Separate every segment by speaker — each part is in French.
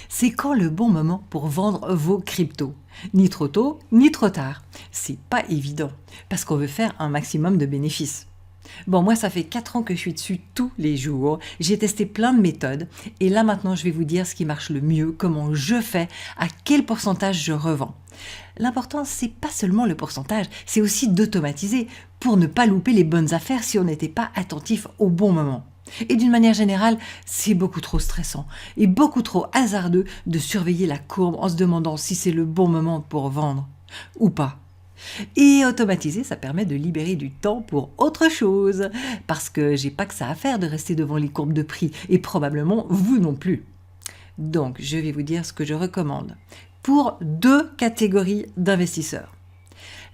Speaker 1: C'est quand le bon moment pour vendre vos cryptos? Ni trop tôt, ni trop tard. C'est pas évident, parce qu'on veut faire un maximum de bénéfices. Bon, moi, ça fait 4 ans que je suis dessus tous les jours. J'ai testé plein de méthodes. Et là, maintenant, je vais vous dire ce qui marche le mieux, comment je fais, à quel pourcentage je revends. L'important, c'est pas seulement le pourcentage, c'est aussi d'automatiser pour ne pas louper les bonnes affaires si on n'était pas attentif au bon moment. Et d'une manière générale, c'est beaucoup trop stressant et beaucoup trop hasardeux de surveiller la courbe en se demandant si c'est le bon moment pour vendre ou pas. Et automatiser, ça permet de libérer du temps pour autre chose, parce que j'ai pas que ça à faire de rester devant les courbes de prix, et probablement vous non plus. Donc, je vais vous dire ce que je recommande pour 2 catégories d'investisseurs.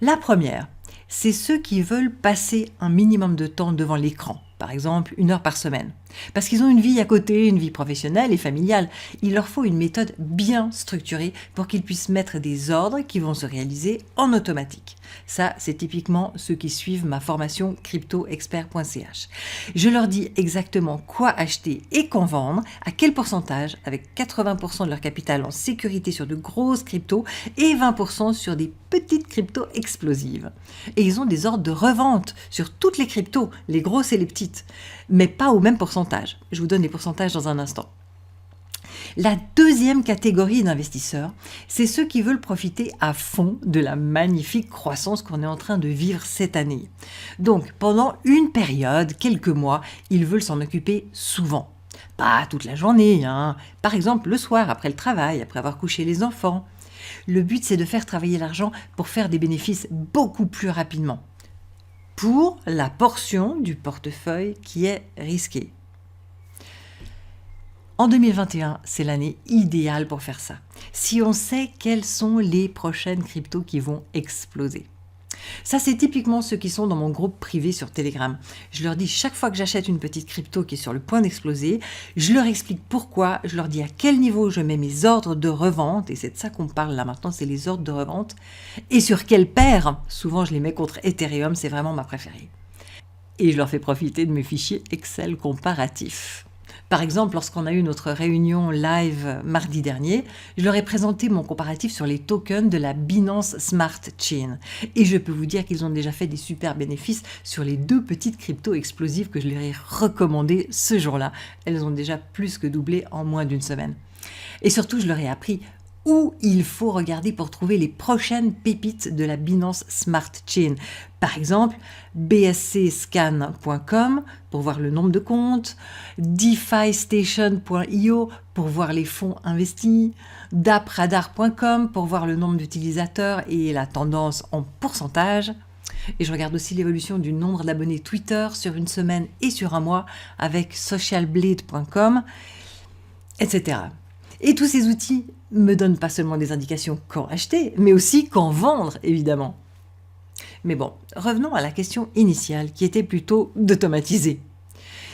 Speaker 1: La première, c'est ceux qui veulent passer un minimum de temps devant l'écran, par exemple 1 heure par semaine. Parce qu'ils ont une vie à côté, une vie professionnelle et familiale. Il leur faut une méthode bien structurée pour qu'ils puissent mettre des ordres qui vont se réaliser en automatique. Ça, c'est typiquement ceux qui suivent ma formation cryptoexpert.ch. Je leur dis exactement quoi acheter et quand vendre, à quel pourcentage, avec 80% de leur capital en sécurité sur de grosses cryptos et 20% sur des petites cryptos explosives. Et ils ont des ordres de revente sur toutes les cryptos, les grosses et les petites, mais pas au même pourcentage. Je vous donne les pourcentages dans un instant. La deuxième catégorie d'investisseurs, c'est ceux qui veulent profiter à fond de la magnifique croissance qu'on est en train de vivre cette année. Donc, pendant une période, quelques mois, ils veulent s'en occuper souvent. Pas toute la journée, hein. Par exemple le soir, après le travail, après avoir couché les enfants. Le but, c'est de faire travailler l'argent pour faire des bénéfices beaucoup plus rapidement. Pour la portion du portefeuille qui est risquée. En 2021, c'est l'année idéale pour faire ça, si on sait quelles sont les prochaines cryptos qui vont exploser. Ça, c'est typiquement ceux qui sont dans mon groupe privé sur Telegram. Je leur dis chaque fois que j'achète une petite crypto qui est sur le point d'exploser, je leur explique pourquoi, je leur dis à quel niveau je mets mes ordres de revente, et c'est de ça qu'on parle là maintenant, c'est les ordres de revente, et sur quelle paire. Souvent, je les mets contre Ethereum, c'est vraiment ma préférée. Et je leur fais profiter de mes fichiers Excel comparatifs. Par exemple, lorsqu'on a eu notre réunion live mardi dernier, je leur ai présenté mon comparatif sur les tokens de la Binance Smart Chain. Et je peux vous dire qu'ils ont déjà fait des super bénéfices sur les 2 petites cryptos explosives que je leur ai recommandées ce jour-là. Elles ont déjà plus que doublé en moins d'1 semaine. Et surtout, je leur ai appris où il faut regarder pour trouver les prochaines pépites de la Binance Smart Chain. Par exemple, bscscan.com pour voir le nombre de comptes, defistation.io pour voir les fonds investis, dapradar.com pour voir le nombre d'utilisateurs et la tendance en pourcentage. Et je regarde aussi l'évolution du nombre d'abonnés Twitter sur 1 semaine et sur 1 mois avec socialblade.com, etc. Et tous ces outils me donnent pas seulement des indications quand acheter, mais aussi quand vendre, évidemment. Mais bon, revenons à la question initiale, qui était plutôt d'automatiser.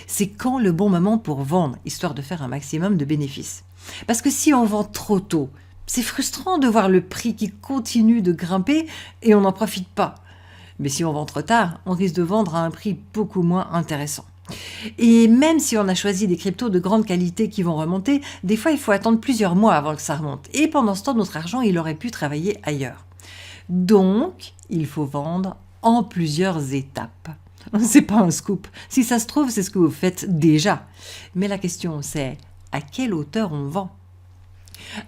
Speaker 1: C'est quand le bon moment pour vendre, histoire de faire un maximum de bénéfices. Parce que si on vend trop tôt, c'est frustrant de voir le prix qui continue de grimper et on n'en profite pas. Mais si on vend trop tard, on risque de vendre à un prix beaucoup moins intéressant. Et même si on a choisi des cryptos de grande qualité qui vont remonter, des fois il faut attendre plusieurs mois avant que ça remonte. Et pendant ce temps, notre argent, il aurait pu travailler ailleurs. Donc, il faut vendre en plusieurs étapes. C'est pas un scoop. Si ça se trouve, c'est ce que vous faites déjà. Mais la question, c'est à quelle hauteur on vend?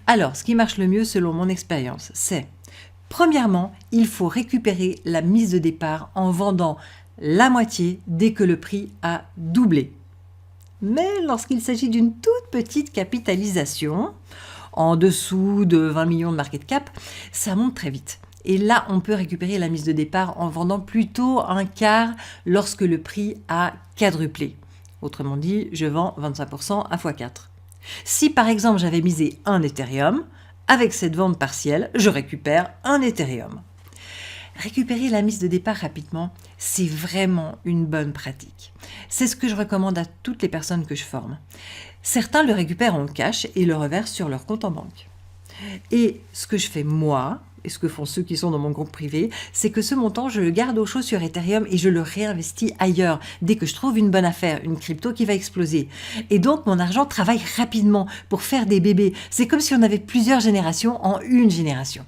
Speaker 1: Alors, ce qui marche le mieux selon mon expérience, c'est premièrement, il faut récupérer la mise de départ en vendant la moitié dès que le prix a doublé. Mais lorsqu'il s'agit d'une toute petite capitalisation, en dessous de 20 millions de market cap, ça monte très vite. Et là, on peut récupérer la mise de départ en vendant plutôt un quart lorsque le prix a quadruplé. Autrement dit, je vends 25% à x4. Si par exemple j'avais misé un Ethereum, avec cette vente partielle, je récupère un Ethereum. Récupérer la mise de départ rapidement, c'est vraiment une bonne pratique. C'est ce que je recommande à toutes les personnes que je forme. Certains le récupèrent en cash et le reversent sur leur compte en banque. Et ce que je fais moi, et ce que font ceux qui sont dans mon groupe privé, c'est que ce montant, je le garde au chaud sur Ethereum et je le réinvestis ailleurs, dès que je trouve une bonne affaire, une crypto qui va exploser. Et donc, mon argent travaille rapidement pour faire des bébés. C'est comme si on avait plusieurs générations en une génération.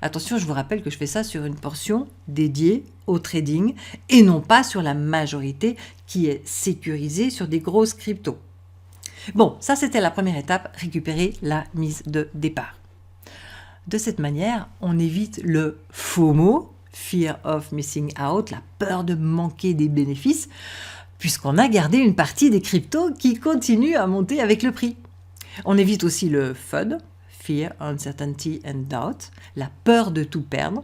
Speaker 1: Attention, je vous rappelle que je fais ça sur une portion dédiée au trading et non pas sur la majorité qui est sécurisée sur des grosses cryptos. Bon, ça c'était la première étape, récupérer la mise de départ. De cette manière, on évite le FOMO, Fear of Missing Out, la peur de manquer des bénéfices, puisqu'on a gardé une partie des cryptos qui continuent à monter avec le prix. On évite aussi le FUD, Fear, Uncertainty and Doubt, la peur de tout perdre,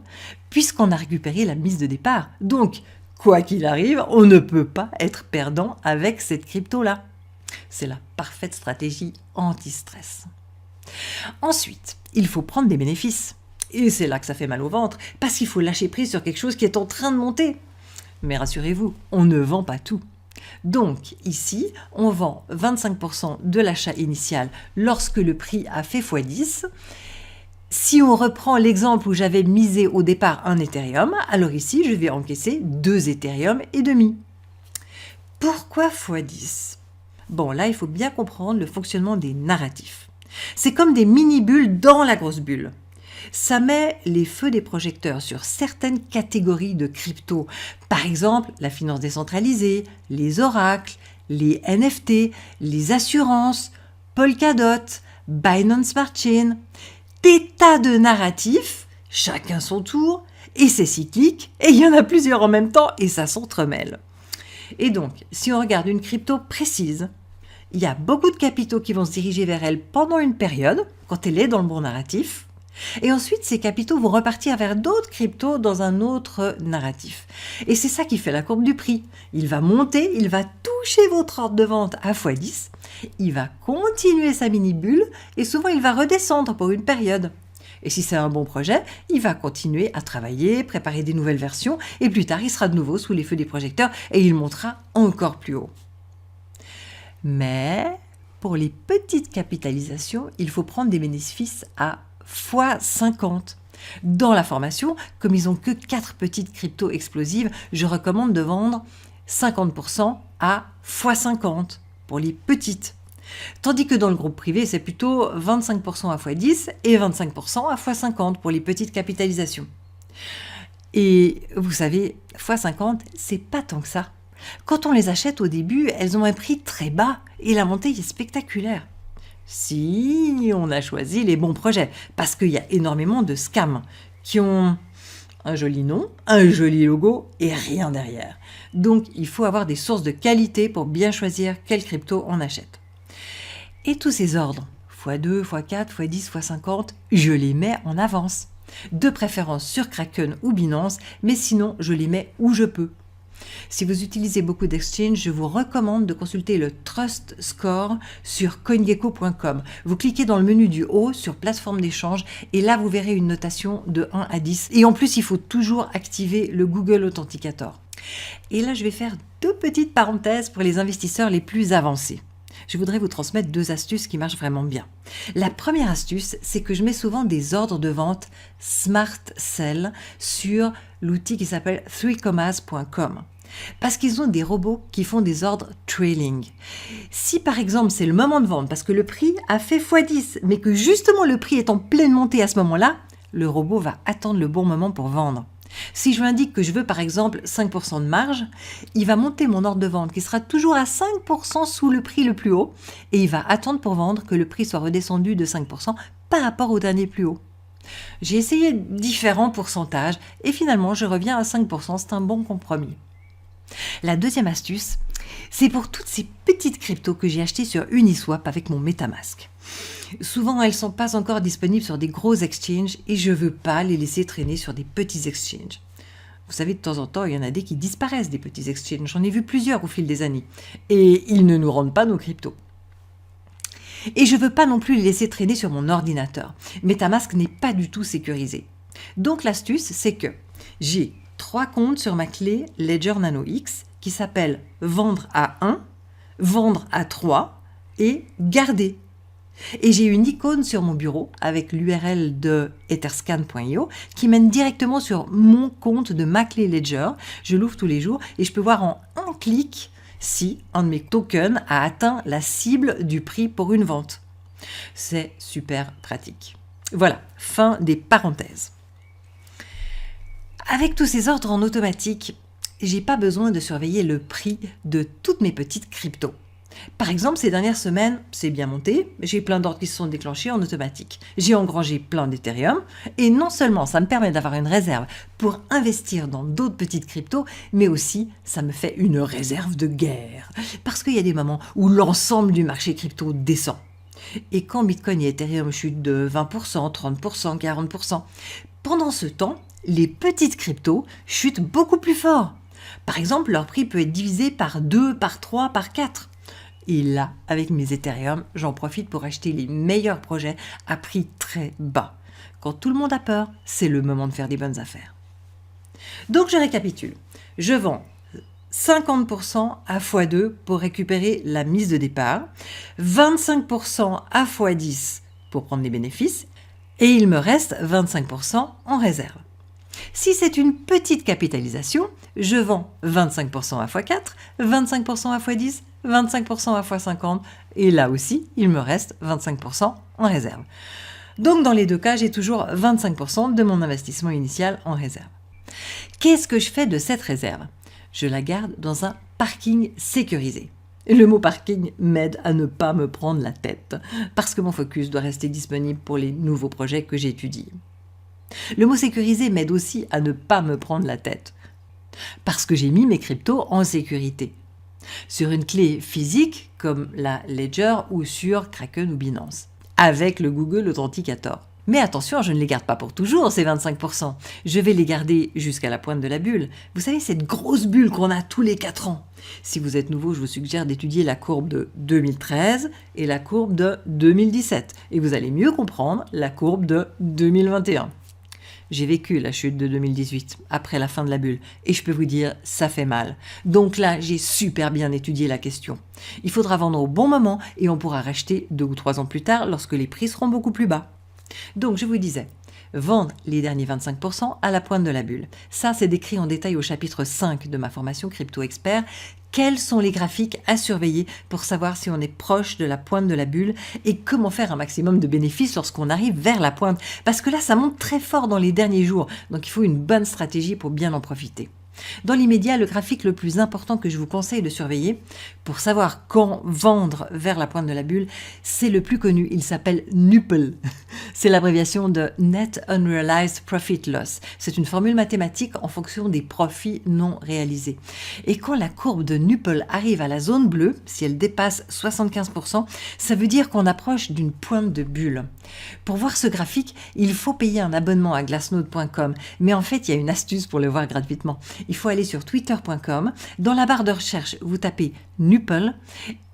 Speaker 1: puisqu'on a récupéré la mise de départ. Donc, quoi qu'il arrive, on ne peut pas être perdant avec cette crypto-là. C'est la parfaite stratégie anti-stress. Ensuite, il faut prendre des bénéfices. Et c'est là que ça fait mal au ventre, parce qu'il faut lâcher prise sur quelque chose qui est en train de monter. Mais rassurez-vous, on ne vend pas tout. Donc ici, on vend 25% de l'achat initial lorsque le prix a fait x10. Si on reprend l'exemple où j'avais misé au départ un Ethereum, alors ici, je vais encaisser 2 Ethereum et demi. Pourquoi x10 ? Bon, là, il faut bien comprendre le fonctionnement des narratifs. C'est comme des mini-bulles dans la grosse bulle. Ça met les feux des projecteurs sur certaines catégories de crypto. Par exemple, la finance décentralisée, les oracles, les NFT, les assurances, Polkadot, Binance Smart Chain. Des tas de narratifs, chacun son tour, et c'est cyclique, et il y en a plusieurs en même temps, et ça s'entremêle. Et donc, si on regarde une crypto précise, il y a beaucoup de capitaux qui vont se diriger vers elle pendant une période, quand elle est dans le bon narratif. Et ensuite, ces capitaux vont repartir vers d'autres cryptos dans un autre narratif. Et c'est ça qui fait la courbe du prix. Il va monter, il va toucher votre ordre de vente à x10, il va continuer sa mini-bulle et souvent il va redescendre pour une période. Et si c'est un bon projet, il va continuer à travailler, préparer des nouvelles versions et plus tard, il sera de nouveau sous les feux des projecteurs et il montera encore plus haut. Mais pour les petites capitalisations, il faut prendre des bénéfices à x50. Dans la formation, comme ils n'ont que 4 petites cryptos explosives, je recommande de vendre 50% à x50 pour les petites. Tandis que dans le groupe privé, c'est plutôt 25% à x10 et 25% à x50 pour les petites capitalisations. Et vous savez, x50, c'est pas tant que ça. Quand on les achète au début, elles ont un prix très bas et la montée est spectaculaire. Si on a choisi les bons projets, parce qu'il y a énormément de scams qui ont un joli nom, un joli logo et rien derrière. Donc il faut avoir des sources de qualité pour bien choisir quelle crypto on achète. Et tous ces ordres, x2, x4, x10, x50, je les mets en avance. De préférence sur Kraken ou Binance, mais sinon je les mets où je peux. Si vous utilisez beaucoup d'exchanges, je vous recommande de consulter le Trust Score sur coingecko.com. Vous cliquez dans le menu du haut sur plateforme d'échange et là vous verrez une notation de 1 à 10. Et en plus, il faut toujours activer le Google Authenticator. Et là, je vais faire 2 petites parenthèses pour les investisseurs les plus avancés. Je voudrais vous transmettre 2 astuces qui marchent vraiment bien. La première astuce, c'est que je mets souvent des ordres de vente Smart Sell sur l'outil qui s'appelle threecommas.com. Parce qu'ils ont des robots qui font des ordres trailing. Si par exemple c'est le moment de vendre parce que le prix a fait x10, mais que justement le prix est en pleine montée à ce moment-là, le robot va attendre le bon moment pour vendre. Si je lui indique que je veux par exemple 5% de marge, il va monter mon ordre de vente qui sera toujours à 5% sous le prix le plus haut et il va attendre pour vendre que le prix soit redescendu de 5% par rapport au dernier plus haut. J'ai essayé différents pourcentages et finalement je reviens à 5%, c'est un bon compromis. La deuxième astuce, c'est pour toutes ces petites cryptos que j'ai achetées sur Uniswap avec mon MetaMask. Souvent, elles ne sont pas encore disponibles sur des gros exchanges et je ne veux pas les laisser traîner sur des petits exchanges. Vous savez, de temps en temps, il y en a des qui disparaissent des petits exchanges. J'en ai vu plusieurs au fil des années. Et ils ne nous rendent pas nos cryptos. Et je ne veux pas non plus les laisser traîner sur mon ordinateur. MetaMask n'est pas du tout sécurisé. Donc l'astuce, c'est que j'ai 3 comptes sur ma clé Ledger Nano X qui s'appellent vendre à 1, vendre à 3 et garder. Et j'ai une icône sur mon bureau avec l'URL de etherscan.io qui mène directement sur mon compte de Maclay Ledger. Je l'ouvre tous les jours et je peux voir en un clic si un de mes tokens a atteint la cible du prix pour une vente. C'est super pratique. Voilà, fin des parenthèses. Avec tous ces ordres en automatique, j'ai pas besoin de surveiller le prix de toutes mes petites cryptos. Par exemple, ces dernières semaines, c'est bien monté, j'ai plein d'ordres qui se sont déclenchés en automatique. J'ai engrangé plein d'Ethereum et non seulement ça me permet d'avoir une réserve pour investir dans d'autres petites cryptos, mais aussi ça me fait une réserve de guerre. Parce qu'il y a des moments où l'ensemble du marché crypto descend. Et quand Bitcoin et Ethereum chutent de 20%, 30%, 40%, pendant ce temps, les petites cryptos chutent beaucoup plus fort. Par exemple, leur prix peut être divisé par 2, par 3, par 4. Et là, avec mes Ethereum, j'en profite pour acheter les meilleurs projets à prix très bas. Quand tout le monde a peur, c'est le moment de faire des bonnes affaires. Donc je récapitule. Je vends 50% à x2 pour récupérer la mise de départ, 25% à x10 pour prendre les bénéfices, et il me reste 25% en réserve. Si c'est une petite capitalisation, je vends 25% à x4, 25% à x10, 25% à x50, et là aussi, il me reste 25% en réserve. Donc dans les deux cas, j'ai toujours 25% de mon investissement initial en réserve. Qu'est-ce que je fais de cette réserve ? Je la garde dans un parking sécurisé. Le mot parking m'aide à ne pas me prendre la tête, parce que mon focus doit rester disponible pour les nouveaux projets que j'étudie. Le mot sécurisé m'aide aussi à ne pas me prendre la tête, parce que j'ai mis mes cryptos en sécurité, sur une clé physique comme la Ledger ou sur Kraken ou Binance, avec le Google Authenticator. Mais attention, je ne les garde pas pour toujours, ces 25%. Je vais les garder jusqu'à la pointe de la bulle. Vous savez, cette grosse bulle qu'on a tous les 4 ans. Si vous êtes nouveau, je vous suggère d'étudier la courbe de 2013 et la courbe de 2017. Et vous allez mieux comprendre la courbe de 2021. J'ai vécu la chute de 2018, après la fin de la bulle, et je peux vous dire, ça fait mal. Donc là, j'ai super bien étudié la question. Il faudra vendre au bon moment et on pourra racheter 2 ou 3 ans plus tard lorsque les prix seront beaucoup plus bas. Donc je vous disais, vendre les derniers 25% à la pointe de la bulle. Ça, c'est décrit en détail au chapitre 5 de ma formation Crypto Expert. Quels sont les graphiques à surveiller pour savoir si on est proche de la pointe de la bulle et comment faire un maximum de bénéfices lorsqu'on arrive vers la pointe. Parce que là, ça monte très fort dans les derniers jours, donc il faut une bonne stratégie pour bien en profiter. Dans l'immédiat, le graphique le plus important que je vous conseille de surveiller pour savoir quand vendre vers la pointe de la bulle, c'est le plus connu, il s'appelle NUPL. C'est l'abréviation de Net Unrealized Profit Loss. C'est une formule mathématique en fonction des profits non réalisés. Et quand la courbe de NUPL arrive à la zone bleue, si elle dépasse 75%, ça veut dire qu'on approche d'une pointe de bulle. Pour voir ce graphique, il faut payer un abonnement à glassnode.com, mais en fait, il y a une astuce pour le voir gratuitement. Il faut aller sur twitter.com. Dans la barre de recherche, vous tapez NUPL,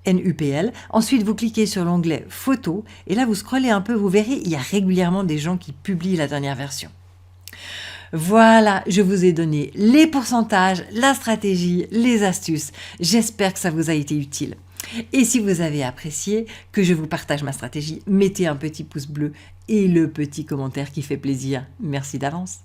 Speaker 1: NUPL. Ensuite, vous cliquez sur l'onglet Photos. Et là, vous scrollez un peu, vous verrez, il y a régulièrement des gens qui publient la dernière version. Voilà, je vous ai donné les pourcentages, la stratégie, les astuces. J'espère que ça vous a été utile. Et si vous avez apprécié que je vous partage ma stratégie, mettez un petit pouce bleu et le petit commentaire qui fait plaisir. Merci d'avance.